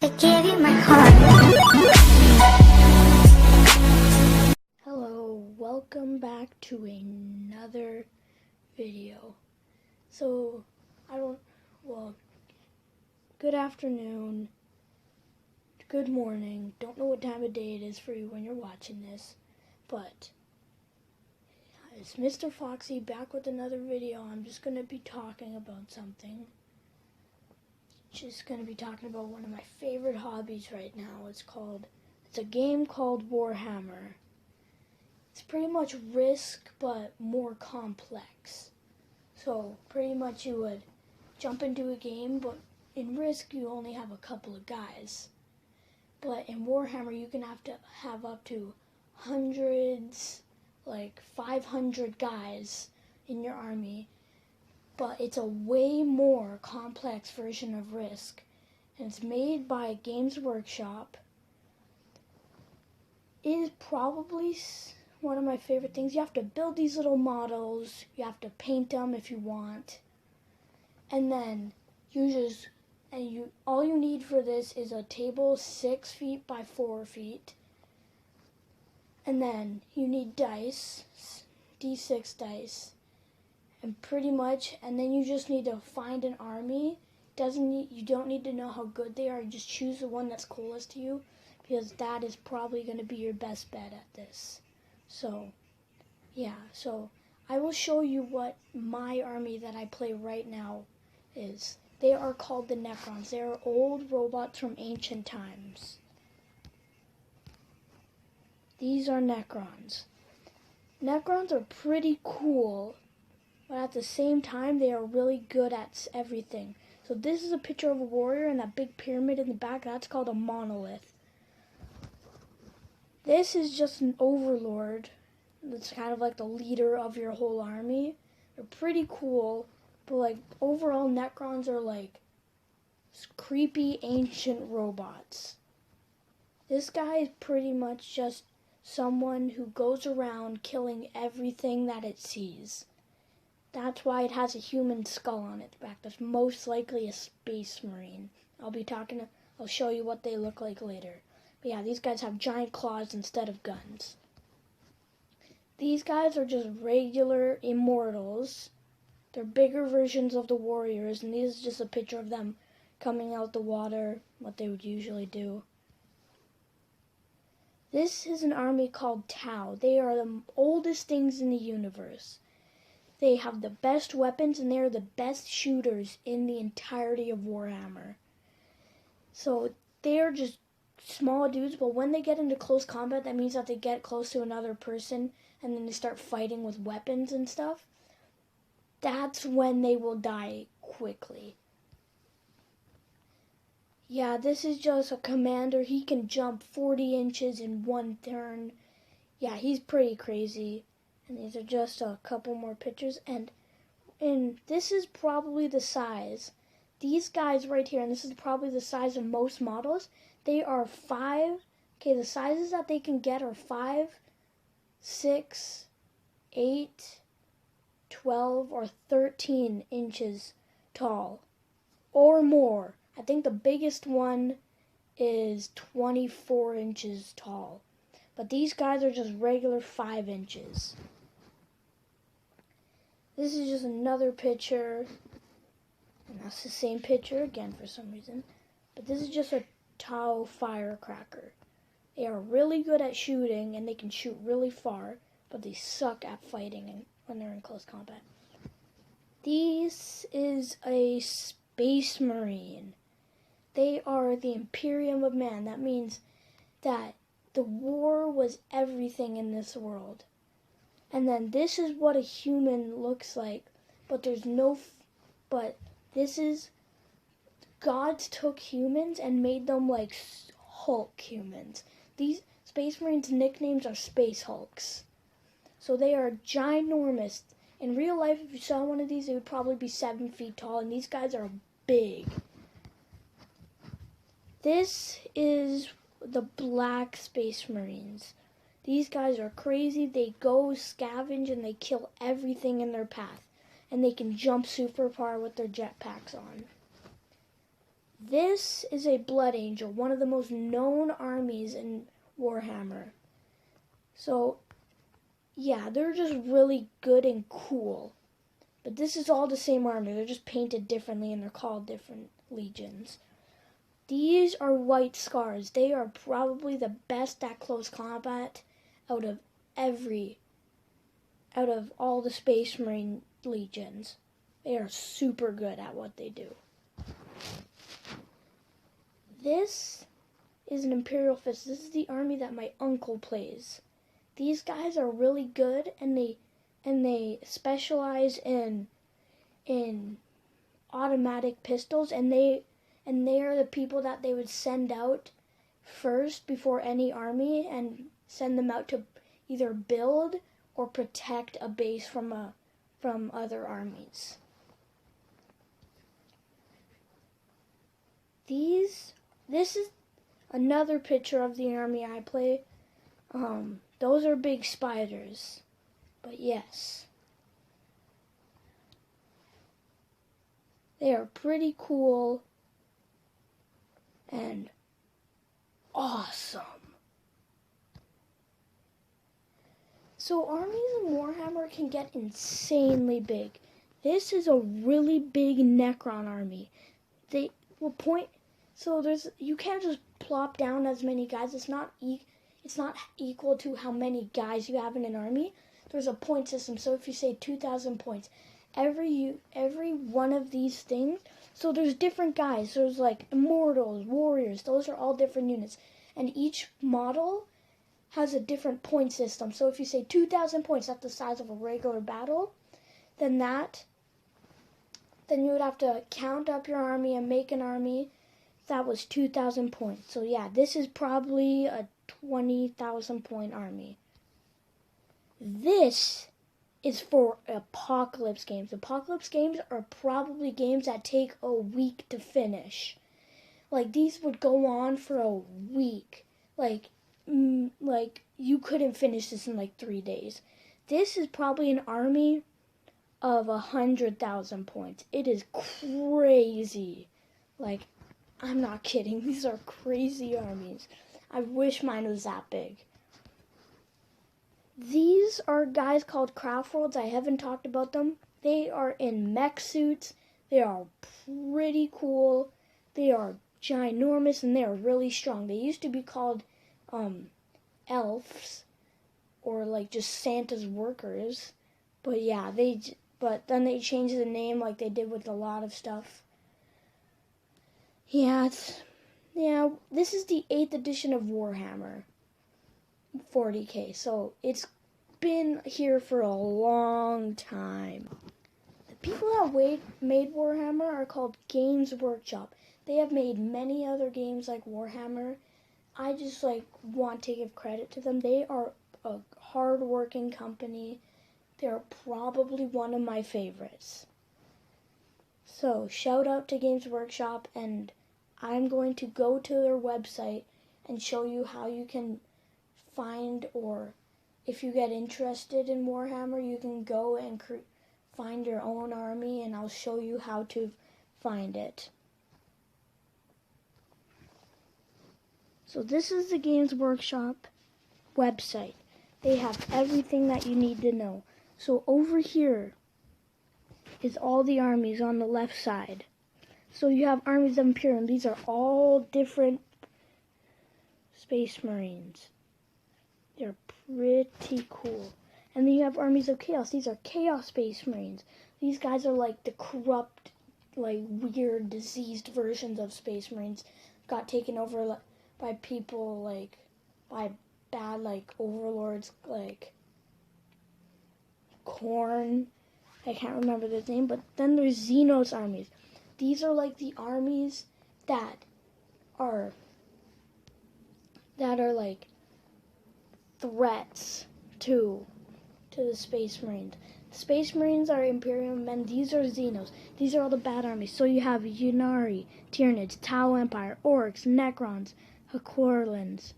I gave you my heart. Hello, welcome back to another video. So, good afternoon, good morning. Don't know what time of day it is for you when you're watching this, but it's Mr. Foxy back with another video. I'm just going to be talking about something. Just going to be talking about one of my favorite hobbies right now. It's a game called Warhammer. It's pretty much Risk, but more complex. So pretty much you would jump into a game, but in Risk you only have a couple of guys. But in Warhammer you can have up to hundreds, like 500 guys in your army. But it's a way more complex version of Risk. And it's made by Games Workshop. It is probably one of my favorite things. You have to build these little models. You have to paint them if you want. And then all you need for this is a table 6 feet by 4 feet. And then you need dice, D6 dice. And then you just need to find an army. You don't need to know how good they are. You just choose the one that's coolest to you, because that is probably going to be your best bet at this. So I will show you what my army that I play right now is. They are called the Necrons. They are old robots from ancient times. These are Necrons. Necrons are pretty cool, but at the same time they are really good at everything. So this is a picture of a warrior, and that big pyramid in the back, that's called a monolith. This is just an overlord. That's kind of like the leader of your whole army. They're pretty cool, but overall Necrons are creepy ancient robots. This guy is pretty much just someone who goes around killing everything that it sees. That's why it has a human skull on its back. That's most likely a space marine. I'll show you what they look like later. But yeah, these guys have giant claws instead of guns. These guys are just regular immortals. They're bigger versions of the warriors, and this is just a picture of them coming out the water, what they would usually do. This is an army called Tau. They are the oldest things in the universe. They have the best weapons, and they are the best shooters in the entirety of Warhammer. So they are just small dudes, but when they get into close combat, that means that they get close to another person, and then they start fighting with weapons and stuff. That's when they will die quickly. Yeah, this is just a commander. He can jump 40 inches in one turn. Yeah, he's pretty crazy. And these are just a couple more pictures. And this is probably the size. These guys right here, and this is probably the size of most models. They are the sizes that they can get are 5, 6, 8, 12, or 13 inches tall. Or more. I think the biggest one is 24 inches tall. But these guys are just regular 5 inches. This is just another picture, and that's the same picture again for some reason. But this is just a Tau firecracker. They are really good at shooting, and they can shoot really far, but they suck at fighting when they're in close combat. This is a Space Marine. They are the Imperium of Man. That means that the war was everything in this world. And then this is what a human looks like, but gods took humans and made them like Hulk humans. These Space Marines' nicknames are Space Hulks. So they are ginormous. In real life, if you saw one of these, it would probably be 7 feet tall, and these guys are big. This is the Black Space Marines. These guys are crazy. They go scavenge and they kill everything in their path. And they can jump super far with their jetpacks on. This is a Blood Angel, one of the most known armies in Warhammer. So, yeah, they're just really good and cool. But this is all the same army. They're just painted differently and they're called different legions. These are White Scars. They are probably the best at close combat out of all the Space Marine legions. They are super good at what they do. This is an Imperial Fist. This is the army that my uncle plays. These guys are really good, and they specialize in automatic pistols, and they are the people that they would send out first before any army, and send them out to either build or protect a base from other armies. This is another picture of the army I play. Those are big spiders, but yes, they are pretty cool and awesome. So armies in Warhammer can get insanely big. This is a really big Necron army. They will point. So you can't just plop down as many guys. It's not equal to how many guys you have in an army. There's a point system. So if you say 2,000 points, every one of these things. So there's different guys. There's like Immortals, Warriors. Those are all different units, and each model has a different point system. So if you say 2,000 points, that's the size of a regular battle, then you would have to count up your army and make an army that was 2,000 points. So yeah, this is probably a 20,000 point army. This is for Apocalypse games. Apocalypse games are probably games that take a week to finish. Like, these would go on for a week. Like you couldn't finish this in like 3 days. This is probably an army of 100,000 points. It is crazy. Like, I'm not kidding. These are crazy armies. I wish mine was that big. These are guys called Craftworlds. I haven't talked about them. They are in mech suits. They are pretty cool. They are ginormous and they are really strong. They used to be called elves, or like just Santa's workers. But yeah, but then they changed the name like they did with a lot of stuff. Yeah, this is the 8th edition of Warhammer 40K, so it's been here for a long time. The people that made Warhammer are called Games Workshop. They have made many other games like Warhammer. I just want to give credit to them. They are a hard-working company. They're probably one of my favorites. So, shout out to Games Workshop, and I'm going to go to their website and show you how you can find, or if you get interested in Warhammer, you can go and find your own army, and I'll show you how to find it. So this is the Games Workshop website. They have everything that you need to know. So over here is all the armies on the left side. So you have armies of Imperium. These are all different Space Marines. They're pretty cool. And then you have armies of Chaos. These are Chaos Space Marines. These guys are like the corrupt, like weird, diseased versions of Space Marines. Got taken over by people, like by bad, like overlords, like Khorne. I can't remember their name. But then there's Xenos armies. These are like the armies that are like threats to the Space Marines. The Space Marines are Imperium, and these are Xenos. These are all the bad armies. So you have Ynnari, Tyranids, Tau Empire, Orcs, Necrons, Haquorlans,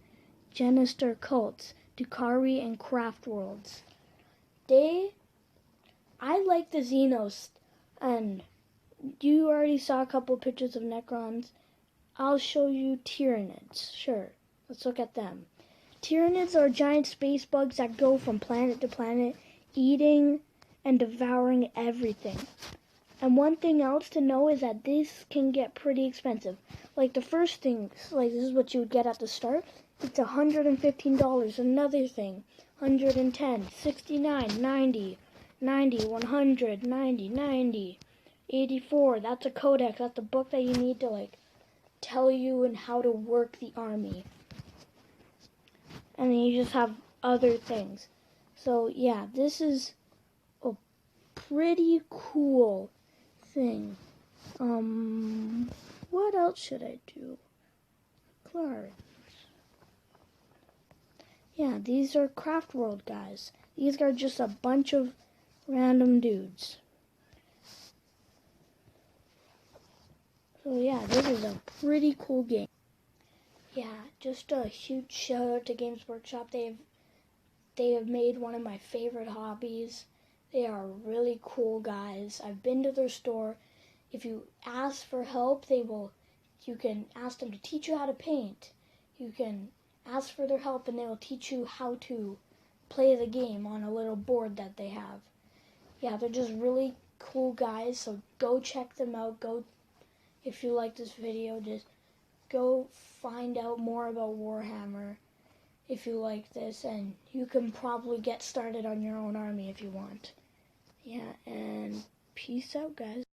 Genister cults, Drukhari, and Craftworlds. I like the Xenos, and you already saw a couple pictures of Necrons. I'll show you Tyranids. Sure, let's look at them. Tyranids are giant space bugs that go from planet to planet, eating and devouring everything. And one thing else to know is that this can get pretty expensive. Like the first thing, like this is what you would get at the start. It's $115. Another thing, 110, 69, 90, 90, 100, 90, 90, 84. That's a codex. That's a book that you need to like tell you and how to work the army. And then you just have other things. So yeah, this is a pretty cool thing. What else should I do? Cards. Yeah, these are Craft World guys. These are just a bunch of random dudes. So yeah, this is a pretty cool game. Yeah, just a huge shout out to Games Workshop. They have made one of my favorite hobbies. They are really cool guys. I've been to their store. If you ask for help, you can ask them to teach you how to paint. You can ask for their help and they will teach you how to play the game on a little board that they have. Yeah, they're just really cool guys, so go check them out. If you like this video, just go find out more about Warhammer if you like this, and you can probably get started on your own army if you want. Yeah, and peace out, guys.